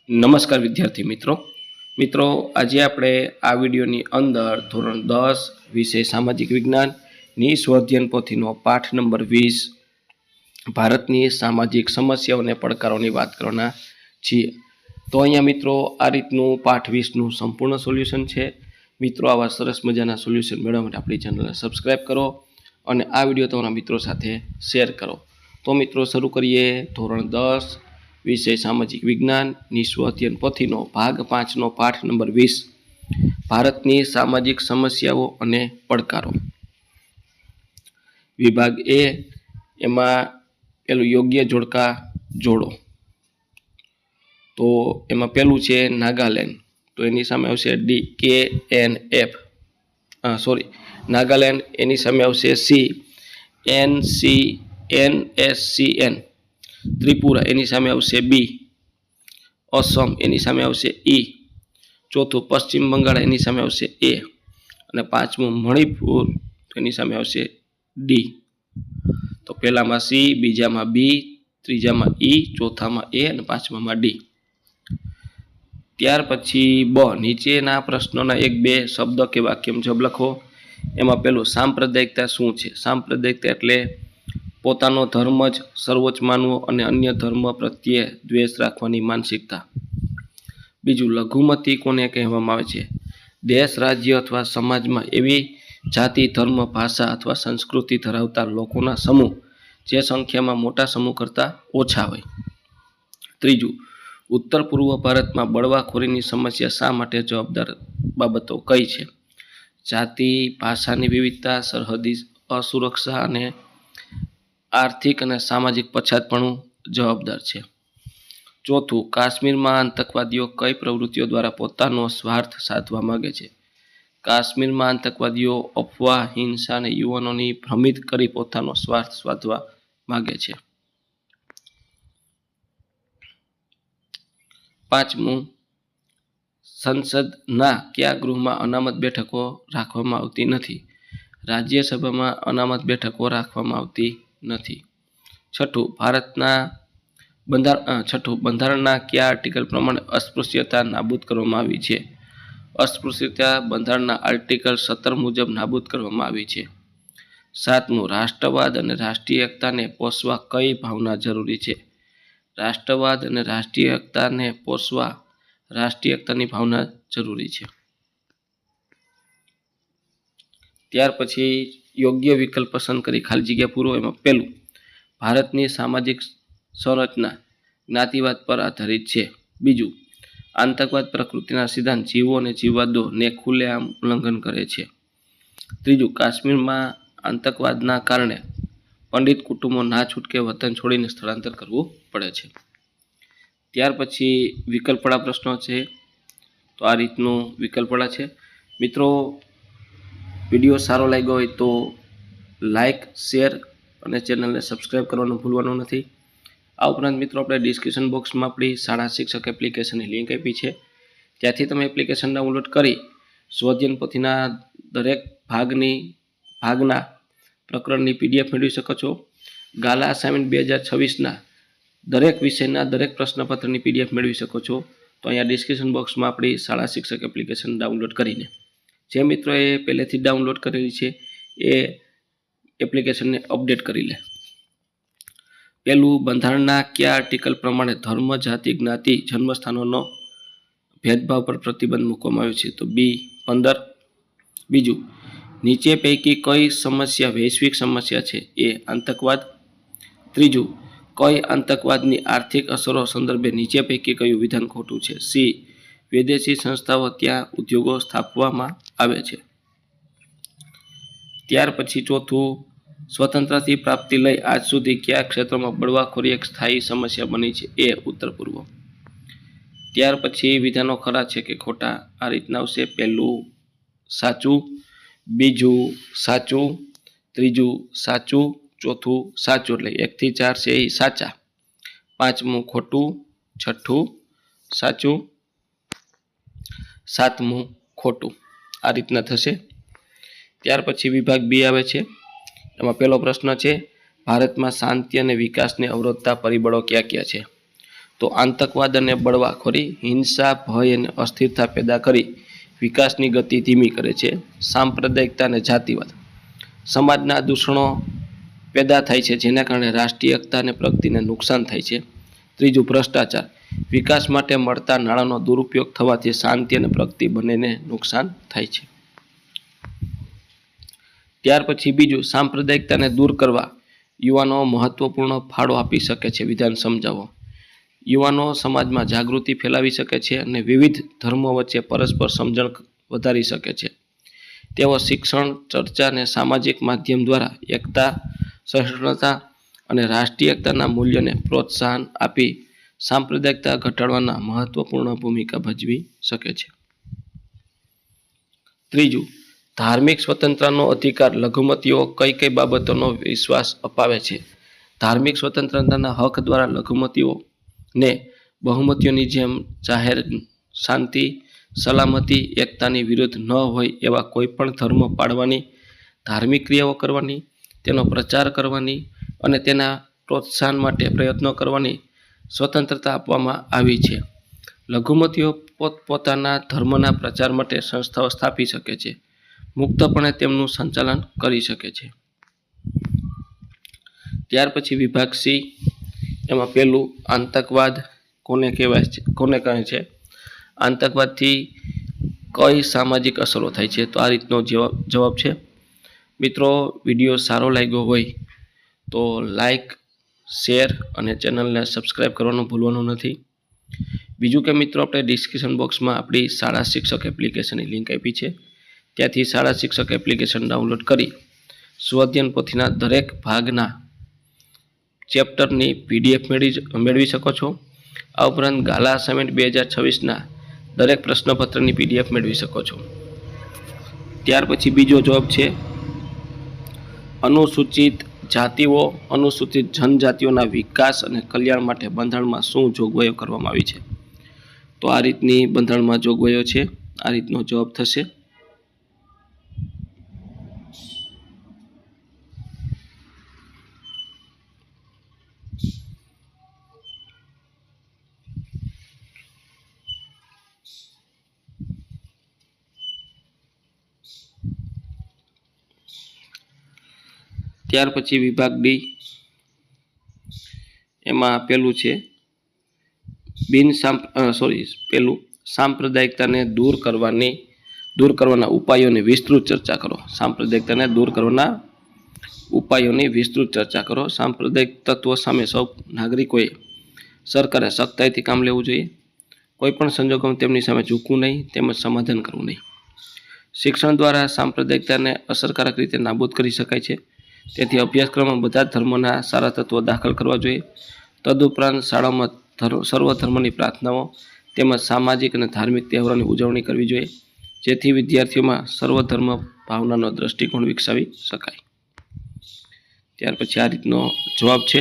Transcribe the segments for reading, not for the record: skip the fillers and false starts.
નમસ્કાર વિદ્યાર્થી મિત્રો આજે આપણે આ વિડીયોની અંદર ધોરણ 10 વિષય સામાજિક વિજ્ઞાનની સ્વઅધ્યયન પોથીનો પાઠ નંબર 20 ભારતની સામાજિક સમસ્યાઓ અને પડકારોની વાત કરવાના છીએ। તો અહીંયા મિત્રો આ રીતનું પાઠ 20 નું સંપૂર્ણ સોલ્યુશન છે। મિત્રો આવા સરસ મજાના સોલ્યુશન મેળવવા માટે આપણી ચેનલને સબસ્ક્રાઇબ કરો અને આ વિડીયો તમારા મિત્રો સાથે શેર કરો। તો મિત્રો શરૂ કરીએ ધોરણ 10 વિષય સામાજિક વિજ્ઞાનની સ્વઅધ્યયન પોથીનો ભાગ 5 નો પાઠ નંબર 20 ભારતની સામાજિક સમસ્યાઓ અને પડકારો। વિભાગ એ એમાં પેલું યોગ્ય જોડકા જોડો। તો એમાં પેલું છે નાગાલેન્ડ, તો એની સામે આવશે DKNF, નાગાલેન્ડ, એની સામે આવશે NSCN। ત્રિપુરા એની સામે આવશે બી। અસમ એની સામે આવશે ઈ। ચોથું પશ્ચિમ બંગાળ એની સામે આવશે એ। અને પાંચમું મણિપુર એની સામે આવશે ડી। તો પહેલામાં સી, બીજામાં બી, ત્રીજામાં ઈ, ચોથામાં એ અને પાંચમામાં ડી। ત્યાર પછી બ, નીચેના પ્રશ્નોના 1-2 શબ્દ કે વાક્ય મુજબ લખો। એમાં પેલું સાંપ્રદાયિકતા શું છે? સાંપ્રદાયિકતા એટલે પોતાનો ધર્મ જ સર્વોચ્ચ માનવો અને અન્ય ધર્મ પ્રત્યે દ્વેષ રાખવાની માનસિકતા। બીજું, લઘુમતી કોને કહેવામાં આવે છે? દેશ, રાજ્ય અથવા સમાજમાં એવી જાતિ, ધર્મ, ભાષા અથવા સંસ્કૃતિ ધરાવતા લોકોના સમૂહ જે સંખ્યામાં મોટા સમૂહ કરતાં ઓછા હોય। ત્રીજું, ઉત્તર પૂર્વ ભારતમાં બળવાખોરીની સમસ્યા શા માટે જવાબદાર બાબતો કઈ છે? જાતિ, ભાષાની વિવિધતા, સરહદી અસુરક્ષા અને આર્થિક અને સામાજિક પછાતપણું જવાબદાર છે। ચોથું, કાશ્મીરમાં આતંકવાદીઓ કઈ પ્રવૃત્તિઓ દ્વારા પોતાનો સ્વાર્થ સાધવા માંગે છે? કાશ્મીરમાં આતંકવાદીઓ અફવા, હિંસા અને યુવાનોની ભ્રમિત કરી પોતાનો સ્વાર્થ સાધવા માંગે છે। પાંચમું, સંસદના કયા ગૃહમાં અનામત બેઠકો રાખવામાં આવતી નથી? રાજ્યસભામાં અનામત બેઠકો રાખવામાં આવતી નથી। છઠ્ઠું, બંધારણના કયા આર્ટિકલ પ્રમાણે અસ્પૃશ્યતા નાબૂદ કરવામાં આવી છે? અસ્પૃશ્યતા બંધારણના આર્ટિકલ 17 મુજબ નાબૂદ કરવામાં આવી છે। સાતમું, રાષ્ટ્રવાદ અને રાષ્ટ્રીય એકતાને પોષવા કઈ ભાવના જરૂરી છે? રાષ્ટ્રવાદ અને રાષ્ટ્રીય એકતાને પોષવા રાષ્ટ્રીય એકતાની ભાવના જરૂરી છે। ત્યાર પછી યોગ્ય વિકલ્પ પસંદ કરી ખાલી જગ્યા પૂરો। એમાં પહેલું, ભારતની સામાજિક સંરચના જ્ઞાતિવાદ પર આધારિત છે। બીજું, આતંકવાદ પ્રકૃતિના સિદ્ધાંત જીવો અને જીવવા દો ને ખુલ્લેઆમ ઉલ્લંઘન કરે છે। ત્રીજું, કાશ્મીરમાં આતંકવાદના કારણે પંડિત કુટુંબો ના છૂટકે વતન છોડીને સ્થળાંતર કરવું પડે છે। ત્યાર પછી વિકલ્પવાળા પ્રશ્નો છે, તો આ રીતનું વિકલ્પવાળા છે। મિત્રો, વિડીયો સારો લાગ્યો હોય તો લાઈક, શેર અને ચેનલને સબસ્ક્રાઈબ કરવાનું ભૂલવાનું નથી। આ ઉપરાંત મિત્રો આપણે ડિસ્ક્રિપ્શન બોક્સમાં આપણી શાળા શિક્ષક એપ્લિકેશનની લિંક આપી છે, ત્યાંથી તમે એપ્લિકેશન ડાઉનલોડ કરી સ્વઅધ્યયન પોથીના દરેક ભાગના પ્રકરણની PDF મેળવી શકો છો। ગાલા અસાઇનમેન્ટ 2026ના દરેક વિષયના દરેક પ્રશ્નપત્રની PDF મેળવી શકો છો। તો અહીંયા ડિસ્ક્રિપ્શન બોક્સમાં આપણી શાળા શિક્ષક એપ્લિકેશન ડાઉનલોડ કરીને જે મિત્રોએ પહેલેથી ડાઉનલોડ કરેલી છે એ એપ્લિકેશનને અપડેટ કરી લે। પહેલું, બંધારણના કયા આર્ટિકલ પ્રમાણે ધર્મ, જાતિ, જ્ઞાતિ, જન્મસ્થાનોનો ભેદભાવ પર પ્રતિબંધ મૂકવામાં આવ્યો છે? તો બી 15। બીજું, નીચે પૈકી કઈ સમસ્યા વૈશ્વિક સમસ્યા છે? એ આતંકવાદ। ત્રીજું, કઈ આતંકવાદની આર્થિક અસરો સંદર્ભે નીચે પૈકી કયું વિધાન ખોટું છે? સી, વિદેશી સંસ્થાઓ ત્યાં ઉદ્યોગો સ્થાપવામાં આવે છે। ત્યાર પછી ચોથું, સ્વતંત્રતાથી પ્રાપ્તિ લઈ આજ સુધી કયા ક્ષેત્રોમાં બળવાખોરી એક સ્થાયી સમસ્યા બની છે? એ ઉત્તર પૂર્વ। ત્યાર પછી વિધાનો ખરા છે કે ખોટા આ રીતના આવશે। પહેલું સાચું, બીજું સાચું, ત્રીજું સાચું, ચોથું સાચું, એટલે 1 થી 4 છે એ સાચા, પાંચમું ખોટું, છઠ્ઠું સાચું, સાતમું ખોટું, આ રીતના થશે। ત્યાર પછી વિભાગ બી આવે છે, એમાં પહેલો પ્રશ્ન છે, ભારતમાં શાંતિ અને વિકાસને અવરોધતા પરિબળો કયા કયા છે? તો આતંકવાદ અને બળવાખોરી, હિંસા, ભય અને અસ્થિરતા પેદા કરી વિકાસની ગતિ ધીમી કરે છે. સાંપ્રદાયિકતા અને જાતિવાદ, સમાજના દૂષણો પેદા થાય છે જેના કારણે રાષ્ટ્રીય એકતા અને પ્રગતિને નુકસાન થાય છે. ત્રીજું, ભ્રષ્ટાચાર, વિકાસ માટે મળતા નાણાંનો દુરુપયોગ થવાથી શાંતિ અને પ્રગતિ બંનેને નુકસાન થાય છે. ત્યાર પછી બીજું, સાંપ્રદાયિકતાને દૂર કરવા યુવાનો મહત્વપૂર્ણ ફાળો આપી શકે છે. વિધાન સમજાવો. યુવાનો સમાજમાં જાગૃતિ ફેલાવી શકે છે અને વિવિધ ધર્મો વચ્ચે પરસ્પર સમજણ વધારી શકે છે. તેઓ શિક્ષણ, ચર્ચા અને સામાજિક માધ્યમ દ્વારા એકતા, સહિષ્ણુતા અને રાષ્ટ્રીય એકતાના મૂલ્યોને પ્રોત્સાહન આપી સાંપ્રદાયિકતા ઘટાડવાના મહત્વપૂર્ણ ભૂમિકા ભજવી શકે છે. ત્રીજું, ધાર્મિક સ્વતંત્રતાનો અધિકાર લઘુમતીઓ કઈ કઈ બાબતોનો વિશ્વાસ અપાવે છે? ધાર્મિક સ્વતંત્રતાના હક દ્વારા લઘુમતીઓને બહુમતીઓની જેમ જાહેર શાંતિ, સલામતી, એકતાની વિરુદ્ધ ન હોય એવા કોઈપણ ધર્મ પાળવાની, ધાર્મિક ક્રિયાઓ કરવાની, તેનો પ્રચાર કરવાની અને તેના પ્રોત્સાહન માટે પ્રયત્નો કરવાની સ્વતંત્રતા આપવામાં આવી છે. લઘુમતીઓ પોતપોતાના ધર્મના પ્રચાર માટે સંસ્થાઓ સ્થાપી શકે છે, મુક્તપણે તેમનું સંચાલન કરી શકે છે. ત્યાર પછી વિભાગ સી, એમાં પહેલું, આતંકવાદ કોને કહેવાય છે, કોને કહે છે? આતંકવાદથી કઈ સામાજિક અસરો થાય છે? તો આ રીતનો જવાબ છે. મિત્રો, વિડીયો સારો લાગ્યો હોય તો લાઈક, શેર અને ચેનલને સબસ્ક્રાઈબ કરવાનું ભૂલવાનું નથી. બીજું કે મિત્રો, આપણે ડિસ્ક્રિપ્શન બોક્સમાં આપણી શાળા શિક્ષક એપ્લિકેશનની લિંક આપી છે. ત્યાંથી શાળા શિક્ષક એપ્લિકેશન ડાઉનલોડ કરી સ્વઅધ્યયન પોથીના દરેક ભાગના ચેપ્ટરની PDF મેળવી શકો છો. આ ઉપરાંત ગાલા અસાઇનમેન્ટ 2026ના દરેક પ્રશ્નપત્રની PDF મેળવી શકો છો. ત્યાર પછી બીજો જવાબ છે, અનુસૂચિત જાતિઓ, અનુસૂચિત જનજાતિઓના વિકાસ અને કલ્યાણ માટે બંધારણમાં શું જોગવાઈઓ કરવામાં આવી છે? તો આ રીતની બંધારણમાં જોગવાઈઓ છે. આ રીતનો જવાબ થશે. ત્યાર પછી વિભાગ ડી, એમાં પેલું છે પેલું, સાંપ્રદાયિકતાને દૂર કરવાના ઉપાયોની વિસ્તૃત ચર્ચા કરો. સાંપ્રદાયિકતાને દૂર કરવાના ઉપાયોની વિસ્તૃત ચર્ચા કરો. સાંપ્રદાયિક તત્વો સામે સૌ નાગરિકોએ સરકારે સખ્તાઈથી કામ લેવું જોઈએ. કોઈપણ સંજોગોમાં તેમની સામે ઝૂકવું નહીં તેમજ સમાધાન કરવું નહીં. શિક્ષણ દ્વારા સાંપ્રદાયિકતાને અસરકારક રીતે નાબૂદ કરી શકાય છે. તેથી અભ્યાસક્રમમાં બધા ધર્મોના સારા તત્વો દાખલ કરવા જોઈએ. તદુપરાંત શાળામાં સર્વ ધર્મની પ્રાર્થનાઓ તેમજ સામાજિક અને ધાર્મિક તહેવારોની ઉજવણી કરવી જોઈએ, જેથી વિદ્યાર્થીઓમાં સર્વધર્મ ભાવનાનો દ્રષ્ટિકોણ વિકસાવી શકાય. ત્યાર પછી આ રીતનો જવાબ છે.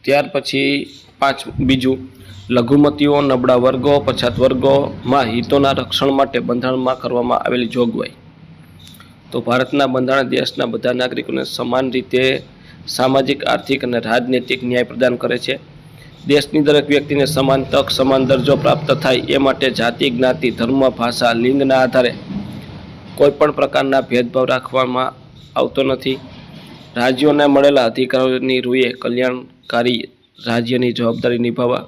ત્યાર પછી બીજું, લઘુમતીઓ, નબળા વર્ગો, પછાત વર્ગોમાં હિતોના રક્ષણ માટે બંધારણમાં કરવામાં આવેલી જોગવાઈ. તો ભારતના બંધારણ દેશના બધા નાગરિકોને સમાન રીતે સામાજિક, આર્થિક અને રાજનૈતિક ન્યાય પ્રદાન કરે છે. દેશની દરેક વ્યક્તિને સમાન તક, સમાન દરજ્જો પ્રાપ્ત થાય એ માટે જાતિ, જ્ઞાતિ, ધર્મ, ભાષા, લિંગના આધારે કોઈપણ પ્રકારના ભેદભાવ રાખવામાં આવતો નથી. રાજ્યોને મળેલા અધિકારોની રૂએ કલ્યાણકારી રાજ્યની જવાબદારી નિભાવવા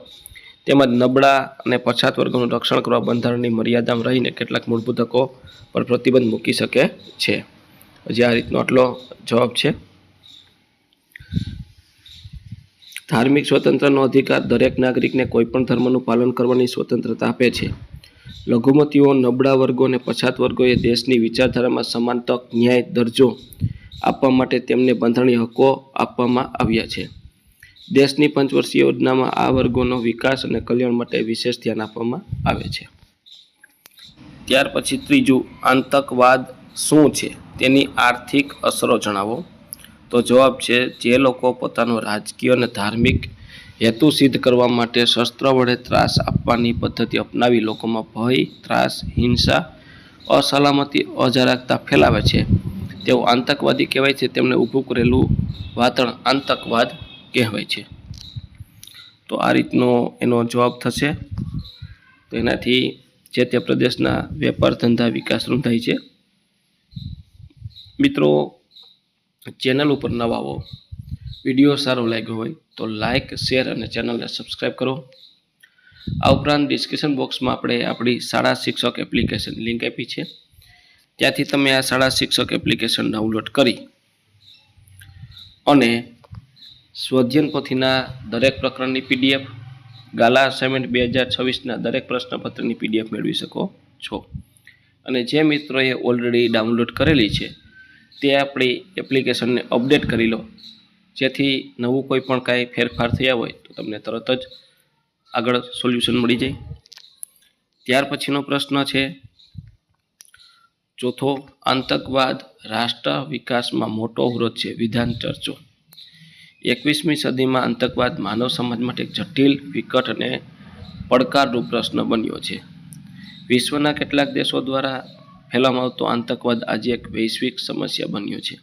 તેમજ નબળા અને પછાત વર્ગોનું રક્ષણ કરવા બંધારણની મર્યાદામાં રહીને કેટલાક મૂળભૂત હકો પર પ્રતિબંધ મૂકી શકે છે. હજી આ રીતનો આટલો જવાબ છે. ધાર્મિક સ્વતંત્રતાનો અધિકાર દરેક નાગરિકને કોઈપણ ધર્મનું પાલન કરવાની સ્વતંત્રતા આપે છે. લઘુમતીઓ, નબળા વર્ગો અને પછાત વર્ગોએ દેશની વિચારધારામાં સમાન તક, ન્યાય, દરજ્જો આપવા માટે તેમને બંધારણીય હકો આપવામાં આવ્યા છે. દેશની પંચવર્ષીય યોજનામાં આ વર્ગોનો વિકાસ અને કલ્યાણ માટે વિશેષ ધ્યાન આપવામાં આવે છે. ત્યાર પછી ત્રીજું, આતંકવાદ શું છે તેની આર્થિક અસરો જણાવો. તો તો જવાબ છે જે લોકો પોતાનો રાજકીય અને ધાર્મિક હેતુ સિદ્ધ કરવા માટે શસ્ત્ર વડે ત્રાસ આપવાની પદ્ધતિ અપનાવી લોકોમાં ભય, ત્રાસ, હિંસા, અસલામતી, અજાગૃતતા ફેલાવે છે તેઓ આતંકવાદી કહેવાય છે. તેમણે ઊભું કરેલું વાતાવરણ આતંકવાદ કહેવાય છે. તો આ રીતનો એનો જવાબ થશે. તો એનાથી જે તે પ્રદેશના વેપાર ધંધા વિકાસ રૂંધાય છે. મિત્રો, ચેનલ ઉપર નવા હો, વિડીયો સારો લાગ્યો હોય તો લાઇક, શેર અને ચેનલને સબસ્ક્રાઈબ કરો. આ ઉપરાંત ડિસ્ક્રિપ્શન બોક્સમાં આપણે આપણી શાળા શિક્ષક એપ્લિકેશન લિંક આપી છે. ત્યાંથી તમે આ શાળા શિક્ષક એપ્લિકેશન ડાઉનલોડ કરી અને સ્વધ્યન પોથીના દરેક પ્રકરણની પીડીએફ, ગાલા અસાઇનમેન્ટ 2026ના દરેક પ્રશ્નપત્રની પીડીએફ મેળવી શકો છો. અને જે મિત્રોએ ઓલરેડી ડાઉનલોડ કરેલી છે તે આપણી એપ્લિકેશનને અપડેટ કરી લો, જેથી નવું કોઈ પણ કાંઈ ફેરફાર થયા હોય તો તમને તરત જ આગળ સોલ્યુશન મળી જાય. ત્યાર પછીનો પ્રશ્ન છે ચોથો, આતંકવાદ રાષ્ટ્ર વિકાસમાં મોટો અવરોધ છે. વિધાન ચર્ચો. 21મી સદીમાં આતંકવાદ માનવ સમાજ માટે એક જટિલ, વિકટ અને પડકારરૂપ પ્રશ્ન બન્યો છે. વિશ્વના કેટલાક દેશો દ્વારા ફેલાવવામાં આવતો આતંકવાદ આજે એક વૈશ્વિક સમસ્યા બન્યો છે.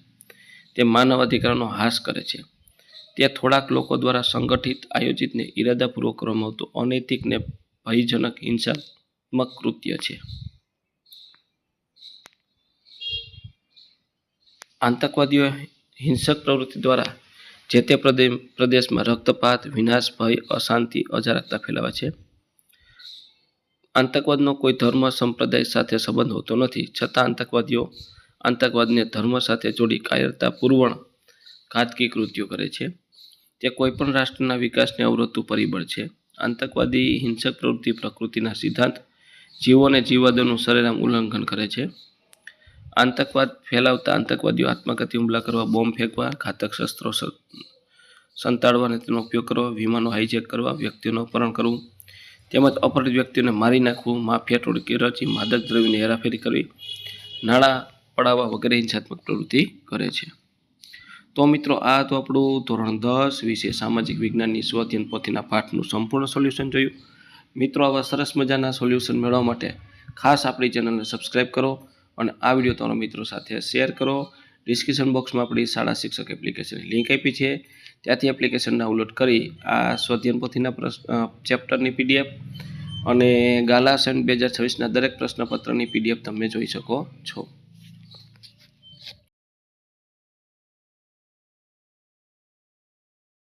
તે માનવ અધિકારનો હાસ કરે છે. તે થોડાક લોકો દ્વારા સંગઠિત, આયોજિત ને ઇરાદાપૂર્વક કરવામાં આવતું અનૈતિક ને ભયજનક હિંસાત્મક કૃત્ય છે. આતંકવાદીઓ હિંસક પ્રવૃત્તિ દ્વારા જે તે પ્રદેશમાં રક્તપાત, વિનાશ, ભય, અશાંતિ, અરાજકતા ફેલાવે છે. આતંકવાદનો કોઈ ધર્મ, સંપ્રદાય સાથે સંબંધ હોતો નથી, છતાં આતંકવાદીઓ આતંકવાદને ધર્મ સાથે જોડી કાયરતાપૂર્ણ ઘાતકી કૃત્યો કરે છે. તે કોઈપણ રાષ્ટ્રના વિકાસને અવરોધતું પરિબળ છે. આતંકવાદી હિંસક પ્રવૃત્તિ પ્રકૃતિના સિદ્ધાંત, જીવો અને જીવવાદોનું સરેઆમ ઉલ્લંઘન કરે છે. આતંકવાદ ફેલાવતા આતંકવાદીઓ આત્મઘાતી હુમલા કરવા, બોમ્બ ફેંકવા, ઘાતક શસ્ત્રો સંતાડવા અને તેનો ઉપયોગ કરવા, વિમાનો હાઈજેક કરવા, વ્યક્તિઓનું અપહરણ કરવું તેમજ અપહૃત વ્યક્તિઓને મારી નાખવું, માફિયા ટોળકી રચી માદક દ્રવ્યની હેરાફેરી કરવી, નાણાં પડાવવા વગેરે હિંસાત્મક પ્રવૃત્તિ કરે છે. તો મિત્રો, આ તો આપણું ધોરણ 10 વિશે સામાજિક વિજ્ઞાનની સ્વઅધ્યયન પોથીના પાઠનું સંપૂર્ણ સોલ્યુશન જોયું. મિત્રો, આવા સરસ મજાના સોલ્યુશન મેળવવા માટે ખાસ આપણી ચેનલને સબસ્ક્રાઈબ કરો અને આ વિડીયો તમારા મિત્રો સાથે શેર કરો. ડિસ્ક્રિપ્શન બોક્સમાં આપણી શાળા શિક્ષક એપ્લિકેશનની લિંક આપી છે. ત્યાંથી એપ્લિકેશન ડાઉનલોડ કરી આ સ્વઅધ્યયન પોથીના ચેપ્ટરની પીડીએફ અને ગાલા અસાઇનમેન્ટ 2026ના દરેક પ્રશ્નપત્રની પીડીએફ તમે જોઈ શકો છો.